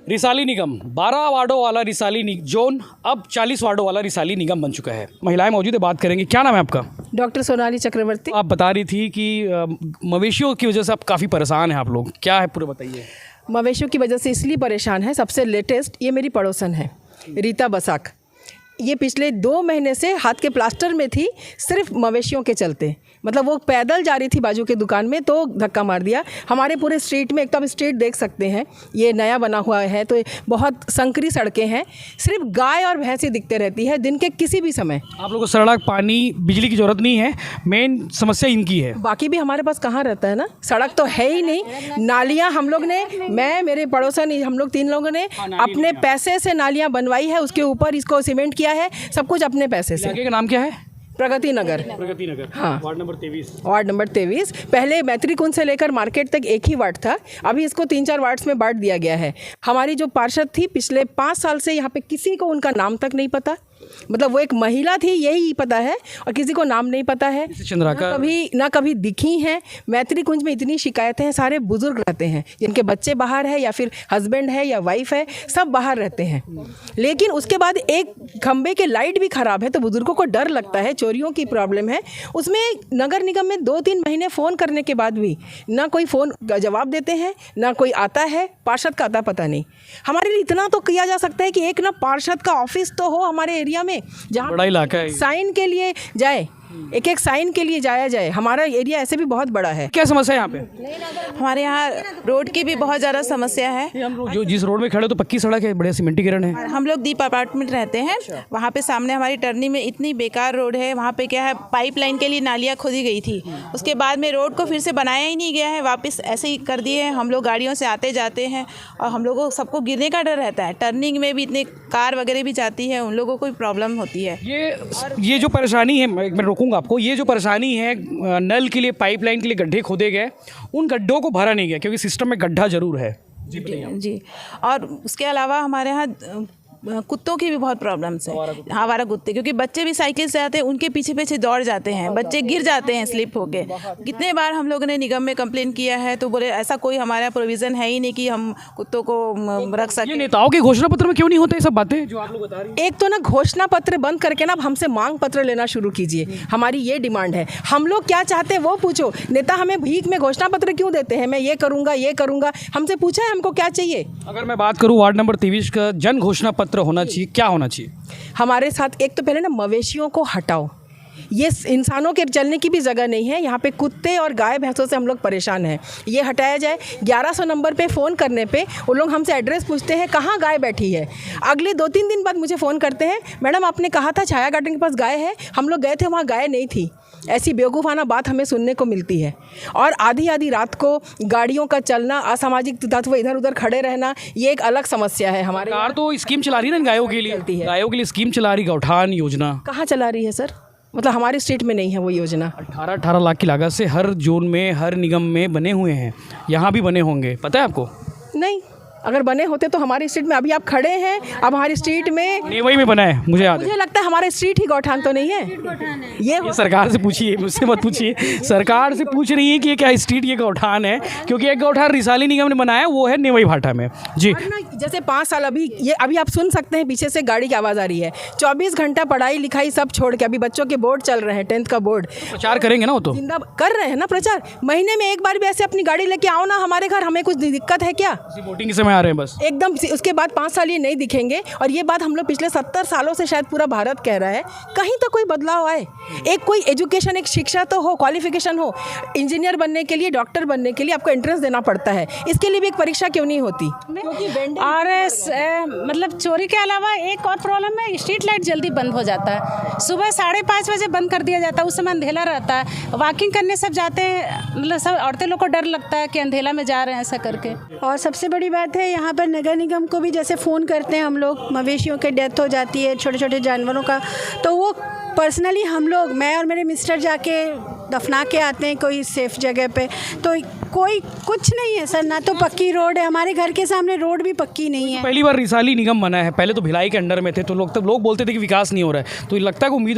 रिसाली निगम 12 वार्डों वाला रिसाली जोन अब 40 वार्डों वाला रिसाली निगम बन चुका है। महिलाएं मौजूद है, बात करेंगे। क्या नाम है आपका? डॉक्टर सोनाली चक्रवर्ती। आप बता रही थी कि मवेशियों की वजह से आप काफ़ी परेशान हैं आप लोग, क्या है पूरे बताइए। मवेशियों की वजह से इसलिए परेशान है, सबसे लेटेस्ट ये मेरी पड़ोसन है रीता बसाक। ये पिछले 2 महीने से हाथ के प्लास्टर में थी, सिर्फ मवेशियों के चलते। मतलब वो पैदल जा रही थी बाजू के दुकान में तो धक्का मार दिया। हमारे पूरे स्ट्रीट में, एक तो आप स्ट्रीट देख सकते हैं, ये नया बना हुआ है तो बहुत संकरी सड़कें हैं, सिर्फ गाय और भैंसें दिखते रहती है दिन के किसी भी समय। आप लोगों को सड़क, पानी, बिजली की ज़रूरत नहीं है, मेन समस्या इनकी है। बाकी भी हमारे पास कहाँ रहता है ना, सड़क तो है ही नहीं। नालियाँ हम लोग ने, मैं, मेरे पड़ोसन, हम लोग 3 लोगों ने अपने पैसे से नालियाँ बनवाई है, उसके ऊपर इसको सीमेंट किया है, सब कुछ अपने पैसे से। इलाके का नाम क्या है? प्रगति नगर। प्रगति नगर, हाँ, वार्ड नंबर 23। Ward number 23। पहले मैत्री कुंज से लेकर मार्केट तक एक ही वार्ड था, अभी इसको 3-4 वार्ड्स में बांट दिया गया है। हमारी जो पार्षद थी पिछले 5 साल से यहाँ पे किसी को उनका नाम तक नहीं पता। मतलब वो एक महिला थी यही पता है और किसी को नाम नहीं पता है। ना कभी दिखी हैं। मैत्री कुंज में इतनी शिकायतें हैं, सारे बुजुर्ग रहते हैं जिनके बच्चे बाहर है या फिर हस्बैंड है या वाइफ है, सब बाहर रहते हैं। लेकिन उसके बाद एक खंबे के लाइट भी ख़राब है तो बुजुर्गों को डर लगता है, चोरियों की प्रॉब्लम है। उसमें नगर निगम में 2-3 महीने फ़ोन करने के बाद भी ना कोई फ़ोन जवाब देते हैं, ना कोई आता है। पार्षद का आता पता नहीं। हमारे लिए इतना तो किया जा सकता है कि एक ना पार्षद का ऑफिस तो हो हमारे एरिया में, जहाँ बड़ा इलाका है, साइन के लिए जाए, एक साइन के लिए जाया जाए। हमारा एरिया ऐसे भी बहुत बड़ा है। क्या समस्या है यहाँ पे? हमारे यहाँ रोड की भी बहुत ज़्यादा समस्या है। हम लोग जो जिस रोड में खड़े तो पक्की सड़क है, बढ़िया सीमेंटीकरण है। हम लोग दीप अपार्टमेंट रहते हैं, वहाँ पे सामने हमारी टर्नी में इतनी बेकार रोड है। वहाँ पे क्या है, पाइपलाइन के लिए नालियाँ खोदी गई थी, उसके बाद में रोड को फिर से बनाया ही नहीं गया है, वापस ऐसे ही कर दिए हैं। हम लोग गाड़ियों से आते जाते हैं और हम लोगों को सबको गिरने का डर रहता है। टर्निंग में भी इतने कार वगैरह भी जाती है, उन लोगों को कोई प्रॉब्लम होती है। ये जो परेशानी है, मैं रोकूंगा आपको, ये जो परेशानी है, नल के लिए, पाइपलाइन के लिए गड्ढे खोदे गए, उन गड्ढों को भरा नहीं गया क्योंकि सिस्टम में गड्ढा जरूर है। जी। और उसके अलावा हमारे यहाँ कुत्तों की भी बहुत प्रॉब्लम्स है, आवारा कुत्ते, क्योंकि बच्चे भी साइकिल से आते हैं, उनके पीछे पीछे दौड़ जाते हैं, बच्चे गिर जाते हैं स्लिप होके। कितने बार हम लोगों ने निगम में कंप्लेन किया है तो बोले ऐसा कोई हमारा प्रोविज़न है ही नहीं कि हम कुत्तों को रख सकें। नेताओं के घोषणा पत्र में क्यों नहीं होते ये सब बातें जो आप लोग बता रही हैं? एक तो ना घोषणा पत्र बंद करके ना हमसे मांग पत्र लेना शुरू कीजिए। हमारी ये डिमांड है। हम लोग क्या चाहते हैं वो पूछो। नेता हमें भीख में घोषणा पत्र क्यों देते हैं, मैं ये करूँगा, हमसे पूछा है हमको क्या चाहिए। अगर मैं बात करूँ वार्ड नंबर 23 का जन घोषणा पत्र होना चाहिए, क्या होना चाहिए हमारे साथ? एक तो पहले ना मवेशियों को हटाओ, ये इंसानों के चलने की भी जगह नहीं है। यहाँ पे कुत्ते और गाय भैंसों से हम लोग परेशान हैं, ये हटाया जाए। 1100 नंबर पे फ़ोन करने पे वो लोग हमसे एड्रेस पूछते हैं कहाँ गाय बैठी है। अगले 2-3 दिन बाद मुझे फ़ोन करते हैं, मैडम आपने कहा था छाया गार्डन के पास गाय है, हम लोग गए थे वहाँ गाय नहीं थी। ऐसी बेवकूफ़ाना बात हमें सुनने को मिलती है। और आधी रात को गाड़ियों का चलना, असामाजिक तत्व इधर उधर खड़े रहना, ये एक अलग समस्या है। हमारे सरकार तो स्कीम चला रही है ना गायों के लिए, गायों के लिए स्कीम चला रही, गौठान योजना। कहाँ चला रही है सर? मतलब हमारी स्टेट में नहीं है वो योजना। 18 लाख की लागत से हर जोन में, हर निगम में बने हुए हैं, यहाँ भी बने होंगे, पता है आपको? नहीं, अगर बने होते तो हमारी स्ट्रीट में, अभी आप खड़े हैं, अब हमारी स्ट्रीट में नेवई में बना है, मुझे याद है। मुझे लगता है हमारे स्ट्रीट ही गौठान तो नहीं है। ये सरकार से पूछिए, मुझसे मत पूछिए। सरकार से पूछ रही है कि ये क्या स्ट्रीट, ये गौठान है, क्योंकि एक गौठान रिसाली निगम ने बनाया, वो है नेवई भाटा में। जी, जैसे 5 साल अभी आप सुन सकते हैं पीछे से गाड़ी की आवाज़ आ रही है। 24 घंटा पढ़ाई लिखाई सब छोड़ के, अभी बच्चों के बोर्ड चल रहे हैं, 10th का बोर्ड। प्रचार करेंगे ना, वो तो जिंदा कर रहे हैं ना प्रचार। महीने में एक बार भी ऐसे अपनी गाड़ी लेके आओ ना हमारे घर, हमें कुछ दिक्कत है क्या? वोटिंग के समय आ रहे हैं बस एकदम। उसके बाद 5 साल ये नहीं दिखेंगे। और ये बात हम लोग पिछले 70 सालों से शायद पूरा भारत कह रहा है, कहीं तो कोई बदलाव आए। एक कोई एजुकेशन, एक शिक्षा तो हो, क्वालिफिकेशन हो। इंजीनियर बनने के लिए, डॉक्टर बनने के लिए आपको एंट्रेंस देना पड़ता है, इसके लिए भी एक परीक्षा क्यों नहीं होती? और मतलब चोरी के अलावा एक और प्रॉब्लम है, स्ट्रीट लाइट जल्दी बंद हो जाता है। सुबह 5:30 बजे बंद कर दिया जाता है, उस समय अंधेला रहता है। वॉकिंग करने सब जाते हैं, मतलब सब औरतें लोग को डर लगता है कि अंधेला में जा रहे हैं ऐसा करके। और सबसे बड़ी बात है यहाँ पर नगर निगम को भी जैसे फ़ोन करते हैं हम लोग, मवेशियों की डेथ हो जाती है, छोटे छोटे जानवरों का, तो वो पर्सनली हम लोग, मैं और मेरे मिस्टर जाके दफना के आते हैं कोई सेफ़ जगह पे। तो कोई कुछ नहीं है सर, ना तो पक्की रोड है, हमारे घर के सामने रोड भी पक्की नहीं है। पहली बार रिसाली निगम बना है, पहले तो भिलाई के अंडर में थे, तो लोग बोलते थे कि विकास नहीं हो रहा है, तो लगता है कि उम्मीद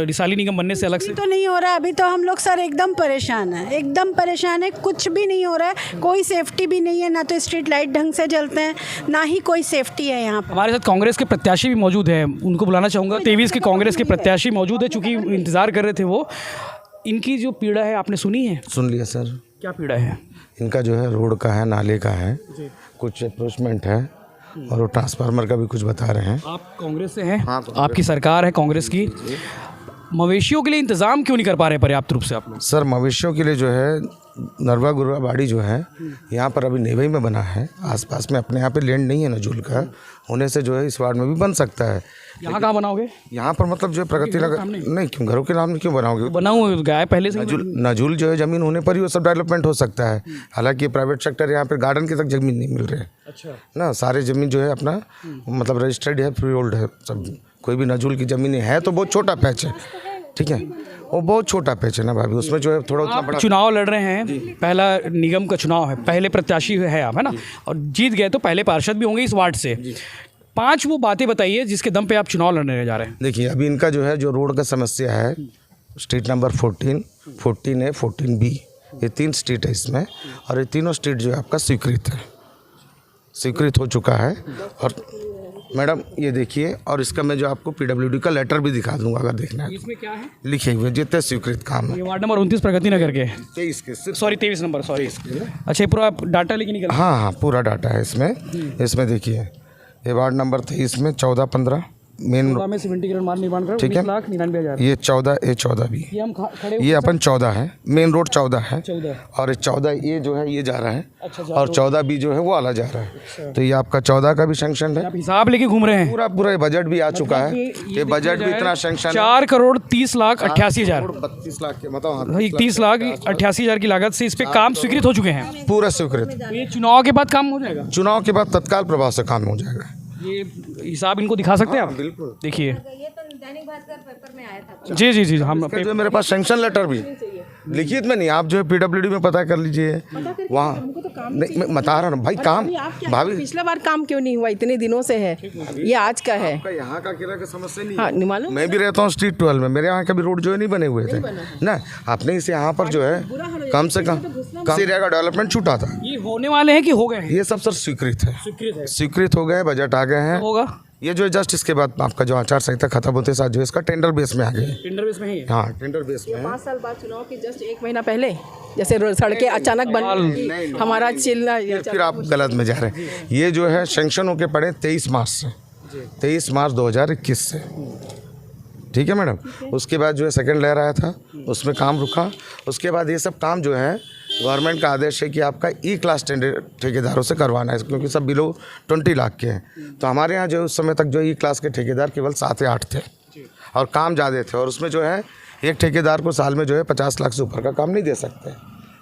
रिसाली निगम बनने से अलग से तो नहीं हो रहा, अभी तो हम लोग सर एकदम परेशान है, एकदम परेशान है, कुछ भी नहीं हो रहा है, कोई सेफ्टी भी नहीं है, ना तो स्ट्रीट लाइट ढंग से जलते हैं, ना ही कोई सेफ्टी है यहाँ पर। हमारे साथ कांग्रेस के प्रत्याशी भी मौजूद हैं, उनको बुलाना चाहूँगा। 23 के कांग्रेस के प्रत्याशी मौजूद है, चूँकि इंतज़ार कर रहे थे वो। इनकी जो पीड़ा है आपने सुनी है? सुन लिया सर। क्या पीड़ा है इनका? जो है रोड का है, नाले का है, कुछ अप्रोचमेंट है, और वो ट्रांसफार्मर का भी कुछ बता रहे हैं। आप कांग्रेस से हैं? हाँ, आपकी सरकार है कांग्रेस की। मवेशियों के लिए इंतज़ाम क्यों नहीं कर पा रहे पर्याप्त रूप से आप लोग? सर मवेशियों के लिए जो है नरवा गुरवा बाड़ी जो है यहाँ पर अभी नेवई में बना है, आसपास में अपने यहाँ पे लैंड नहीं है नजूल का होने से जो है इस वार्ड में भी बन सकता है। यहाँ कहाँ बनाओगे? यहाँ पर मतलब जो है प्रगति नगर नहीं, क्यों घरों के नाम क्यों बनाओगे? बना हुआ गया पहले से। नजूल जो है ज़मीन होने पर ही वो सब डेवलपमेंट हो सकता है। हालांकि प्राइवेट सेक्टर यहाँ पर गार्डन की तक ज़मीन नहीं मिल रही है। अच्छा ना, सारे ज़मीन जो है अपना मतलब रजिस्टर्ड है, फ्री होल्ड है सब। कोई भी नजूल की ज़मीन है तो बहुत छोटा पैच है, ठीक है, वो बहुत छोटा पैच है ना भाभी, उसमें जो है थोड़ा उतना बड़ा। चुनाव लड़ रहे हैं, पहला निगम का चुनाव है, पहले प्रत्याशी है आप, है ना, और जीत गए तो पहले पार्षद भी होंगे इस वार्ड से। 5 वो बातें बताइए जिसके दम पे आप चुनाव लड़ने जा रहे हैं। देखिए अभी इनका जो है जो रोड का समस्या है, स्ट्रीट नंबर 14, 14A, 14B, ये 3 स्ट्रीट है इसमें, और ये तीनों स्ट्रीट जो है आपका स्वीकृत हो चुका है। और मैडम ये देखिए, और इसका मैं जो आपको PWD का लेटर भी दिखा दूंगा अगर देखना है। इसमें क्या है? लिखे हुए जितने स्वीकृत काम है। ये वार्ड नंबर 29 प्रगति नगर के 23 के सिर्फ। Sorry 23 number, sorry. अच्छा, ये पूरा आप डाटा लेके निकल? हाँ, पूरा डाटा है इसमें देखिए, ये वार्ड नंबर 23 में 14-15 मेन में सीमेंटीकरण मार्ग निर्माण कर, ठीक है, 19,99,000। ये 14A-14B, ये हम खड़े ये अपन 14 है, मेन रोड 14 है, 14, और 14A जो है ये जा रहा है, अच्छा, और 14B जो है वो वाला जा रहा है। तो ये आपका 14 का भी सैंक्शन है। आप हिसाब लेके घूम रहे हैं? पूरा बजट भी आ चुका है, ये बजट भी इतना सैंक्शन 4,30,88,000, 32 लाख के मतलब 30,88,000 की लागत से इस पे काम स्वीकृत हो चुके हैं। पूरा स्वीकृत। ये चुनाव के बाद काम हो जाएगा? चुनाव के बाद तत्काल प्रभाव से काम हो जाएगा। ये हिसाब इनको दिखा सकते हैं आप? बिल्कुल देखिए। ये तो दैनिक भास्कर पेपर में आया था। जी हम जो मेरे पास सैंक्शन लेटर भी लिखित में नहीं, आप जो है PWD में पता कर लीजिए वहाँ। नहीं मैं बता रहा हूँ भाई, काम भाभी पिछला बार काम क्यों नहीं हुआ? इतने दिनों से है, ये आज का है। यहाँ का किला का समस्या नहीं हाँ, नहीं मालूम। मैं भी रहता हूँ स्ट्रीट 12 में, मेरे यहाँ कभी रोड जो है नहीं बने हुए थे ना। आपने इसे यहाँ पर जो है कम से कम एरिया का डेवलपमेंट छूटा था। ये होने वाले हैं कि हो गए? ये सब सर स्वीकृत है, स्वीकृत हो गए, बजट आ गए हैं। होगा ये जो है जस्ट इसके बाद आपका जो आचार संहिता खत्म होते साथ जो इसका टेंडर बेस में आ गए। टेंडर बेस में ही है? हाँ, टेंडर बेस में है। 5 साल बाद चुनाव के जस्ट 1 महीना पहले जैसे सड़कें अचानक बन, हमारा चिल्ला। फिर आप गलत में जा रहे हैं। ये जो है सेंक्शन होके पड़े 23 मार्च से, 23 मार्च 2021 से, ठीक है मैडम। उसके बाद जो है सेकंड लहर आया था, उसमें काम रुका। उसके बाद ये सब काम जो है गवर्नमेंट का आदेश है कि आपका E-क्लास ठेकेदारों से करवाना है, क्योंकि सब बिलो 20 लाख के हैं। तो हमारे यहाँ जो उस समय तक जो E-क्लास के ठेकेदार केवल 7 या 8 थे, और काम ज़्यादा थे, और उसमें जो है एक ठेकेदार को साल में जो है 50 लाख से ऊपर का काम नहीं दे सकते।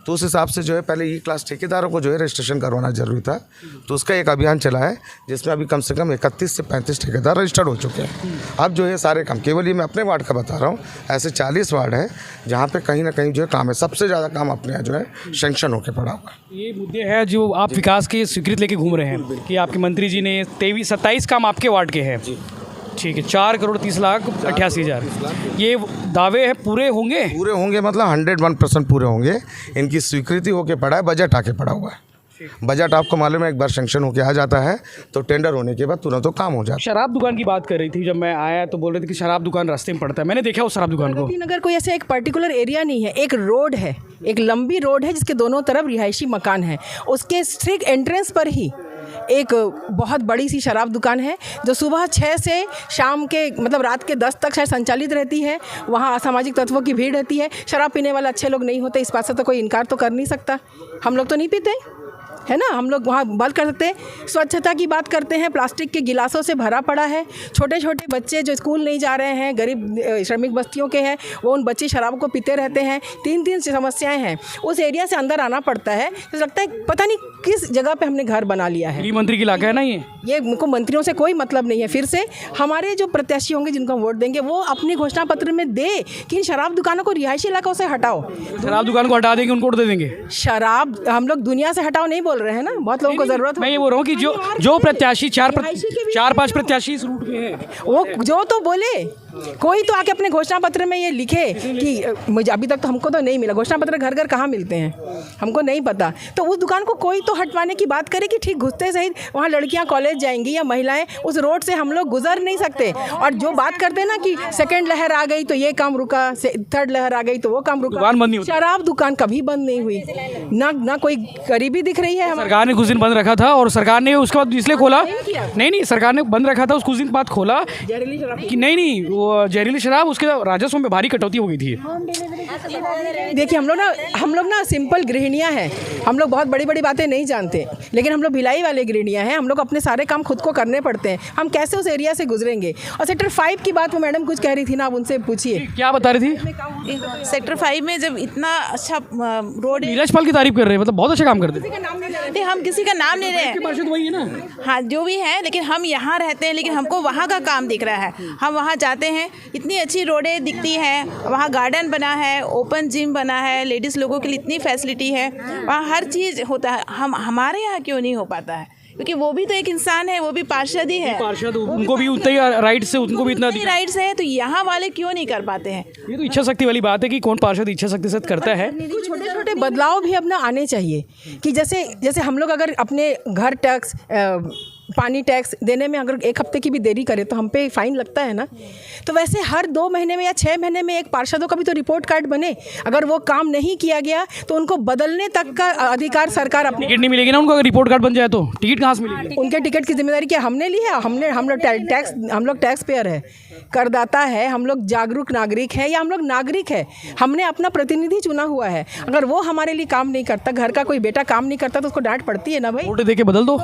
तो उस हिसाब से जो है पहले E-क्लास ठेकेदारों को जो है रजिस्ट्रेशन करवाना जरूरी था। तो उसका एक अभियान चला है जिसमें अभी कम से कम 31 से 35 ठेकेदार रजिस्टर्ड हो चुके हैं। अब जो है सारे काम, केवल ये मैं अपने वार्ड का बता रहा हूँ, ऐसे 40 वार्ड है जहाँ पे कहीं ना कहीं जो है काम है। सबसे ज़्यादा काम अपने यहाँ जो है सेंक्शन होकर पड़ा हुआ है। ये मुद्दे हैं जो आप विकास के स्वीकृत लेके घूम रहे हैं कि आपके मंत्री जी ने 27 काम आपके वार्ड के हैं, ठीक है, 4,30,88,000। ये दावे हैं पूरे होंगे मतलब 101% पूरे होंगे। इनकी स्वीकृति होके पड़ा है, बजट आके पड़ा हुआ है। बजट आपको मालूम है एक बार सेंक्शन होके आ जाता है तो टेंडर होने के बाद तुरंत तो काम हो जाता है। शराब दुकान की बात कर रही थी, जब मैं आया तो बोल रहे थे कि शराब दुकान रास्ते में पड़ता है। मैंने देखा उस शराब दुकान को। नगर कोई ऐसे एक पर्टिकुलर एरिया नहीं है, एक रोड है, एक लंबी रोड है जिसके दोनों तरफ रिहायशी मकान है। उसके स्ट्रीट एंट्रेंस पर ही एक बहुत बड़ी सी शराब दुकान है जो सुबह 6 से शाम के मतलब रात के 10 तक शायद संचालित रहती है। वहाँ असामाजिक तत्वों की भीड़ रहती है। शराब पीने वाले अच्छे लोग नहीं होते, इस बात से तो कोई इनकार तो कर नहीं सकता। हम लोग तो नहीं पीते, है ना, हम लोग वहाँ बात कर सकते हैं। स्वच्छता की बात करते हैं, प्लास्टिक के गिलासों से भरा पड़ा है। छोटे छोटे बच्चे जो स्कूल नहीं जा रहे हैं, गरीब श्रमिक बस्तियों के हैं, वो उन बच्चे शराब को पीते रहते हैं। 3 समस्याएं हैं। उस एरिया से अंदर आना पड़ता है तो लगता है पता नहीं किस जगह पे हमने घर बना लिया है। गृह मंत्री की इलाका है ना ये उनको मंत्रियों से कोई मतलब नहीं है। फिर से हमारे जो प्रत्याशी होंगे जिनको हम वोट देंगे वो अपने घोषणा पत्र में दे कि इन शराब दुकानों को रिहायशी इलाकों से हटाओ। शराब दुकान को हटा देंगे, उनको वोट दे देंगे। शराब हम लोग दुनिया से हटाओ नहीं बोल रहे हैं ना, बहुत लोगों को जरूरत मैं ये बोल रहा हूँ कि जो प्रत्याशी 4-5 प्रत्याशी इस रूट पे हैं, वो जो तो बोले, कोई तो आके अपने घोषणा पत्र में ये लिखे कि मुझे अभी तक तो हमको तो नहीं मिला। घोषणा पत्र घर घर कहाँ मिलते हैं हमको नहीं पता। तो उस दुकान को कोई तो हटवाने की बात करे कि ठीक घुसते सहित वहाँ लड़कियाँ कॉलेज जाएंगी या महिलाएं, उस रोड से हम लोग गुजर नहीं सकते। और जो बात करते हैं ना कि सेकंड लहर आ गई तो ये काम रुका, थर्ड लहर आ गई तो वो काम रुका। दुकान बंद नहीं होती। शराब दुकान कभी बंद नहीं हुई, ना कोई गरीबी दिख रही है। सरकार ने कुछ दिन बंद रखा था और सरकार ने उसके बाद इसलिए खोला, नहीं सरकार ने बंद रखा था, उस कुछ दिन बाद खोला कि नहीं वो जहरीली शराब, उसके राजस्व में भारी कटौती हो गई थी। देखिए हम लोग ना सिंपल गृहिणियाँ हैं, हम लोग बहुत बड़ी बड़ी बातें नहीं जानते, लेकिन हम लोग भिलाई वाले गृहिणियाँ हैं। हम लोग अपने सारे काम खुद को करने पड़ते हैं। हम कैसे उस एरिया से गुजरेंगे। और सेक्टर 5 की बात वो मैडम कुछ कह रही थी ना, आप उनसे पूछिए क्या बता रही थी। सेक्टर 5 में जब इतना अच्छा रोड है, नीरज पाल की तारीफ कर रहे हैं, मतलब बहुत अच्छा काम करते हैं। नहीं, हम किसी का नाम ले रहे हैं, पार्षद वही है ना। हाँ जो भी है, लेकिन हम यहाँ रहते हैं, लेकिन हमको वहाँ का काम दिख रहा है। हम वहाँ जाते हैं, इतनी अच्छी रोडें दिखती हैं, वहाँ गार्डन बना है, ओपन जिम बना है, लेडीज़ लोगों के लिए इतनी फैसिलिटी है, वहाँ हर चीज़ होता है। हमारे यहाँ क्यों नहीं हो पाता है? क्योंकि वो भी तो एक इंसान है, वो भी पार्षद ही है, पार्षद उनको भी उतना ही राइट्स है, उनको भी इतना राइट्स है, तो यहाँ वाले क्यों नहीं कर पाते हैं? ये तो इच्छा शक्ति वाली बात है कि कौन पार्षद इच्छा शक्ति से करता है। छोटे छोटे बदलाव भी अपना आने चाहिए कि जैसे हम लोग अगर अपने घर टैक्स, पानी टैक्स देने में अगर 1 हफ्ते की भी देरी करें तो हम पे फाइन लगता है ना। तो वैसे हर 2 महीने में या 6 महीने में एक पार्षदों का भी तो रिपोर्ट कार्ड बने। अगर वो काम नहीं किया गया तो उनको बदलने तक का अधिकार सरकार अपने। टिकट नहीं मिलेगी ना उनको, अगर रिपोर्ट कार्ड बन जाए तो टिकट कहाँ से मिलेगी? हम टिकट की जिम्मेदारी क्या हमने ली है? हम लोग टैक्स पेयर है, करदाता है, हम लोग जागरूक नागरिक है या हम लोग नागरिक है। हमने अपना प्रतिनिधि चुना हुआ है। अगर वो हमारे लिए काम नहीं करता, घर का कोई बेटा काम नहीं करता तो उसको डांट पड़ती है ना भाई। वोट दे के बदल दो,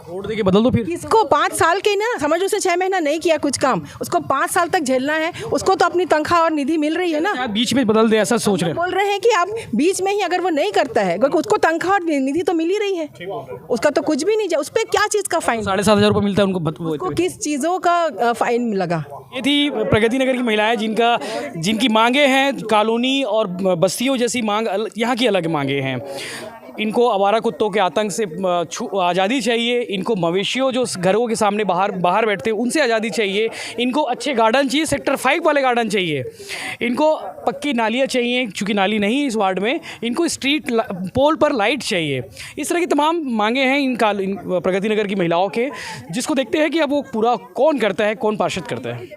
वोट दे के बदल दो। फिर किसको 5 साल के ना समझ, उसे 6 महीना नहीं किया कुछ काम, उसको 5 साल तक झेलना है। उसको तो अपनी तनख्वाह और निधि मिल रही है ना। बीच में बदल दे ऐसा सोच रहे हैं। बोल रहे हैं कि आप बीच में ही अगर वो नहीं करता है, क्योंकि उसको तनख्वाह और निधि तो मिल ही रही है, उसका तो कुछ भी नहीं जाए। उस पर क्या चीज़ का फाइन? 7,500 रुपये मिलता है उनको। किस चीज़ों का फाइन लगा? ये थी प्रगति नगर की महिलाएं जिनकी मांगे हैं कॉलोनी और बस्तियों जैसी मांग, यहाँ की अलग मांगे हैं। इनको आवारा कुत्तों के आतंक से आज़ादी चाहिए, इनको मवेशियों जो घरों के सामने बाहर बैठते हैं उनसे आज़ादी चाहिए, इनको अच्छे गार्डन चाहिए, सेक्टर 5 वाले गार्डन चाहिए, इनको पक्की नालियाँ चाहिए चूँकि नाली नहीं है इस वार्ड में, इनको स्ट्रीट पोल पर लाइट चाहिए। इस तरह की तमाम मांगे हैं इन प्रगति नगर की महिलाओं के, जिसको देखते हैं कि अब वो पूरा कौन करता है, कौन पार्षद करता है।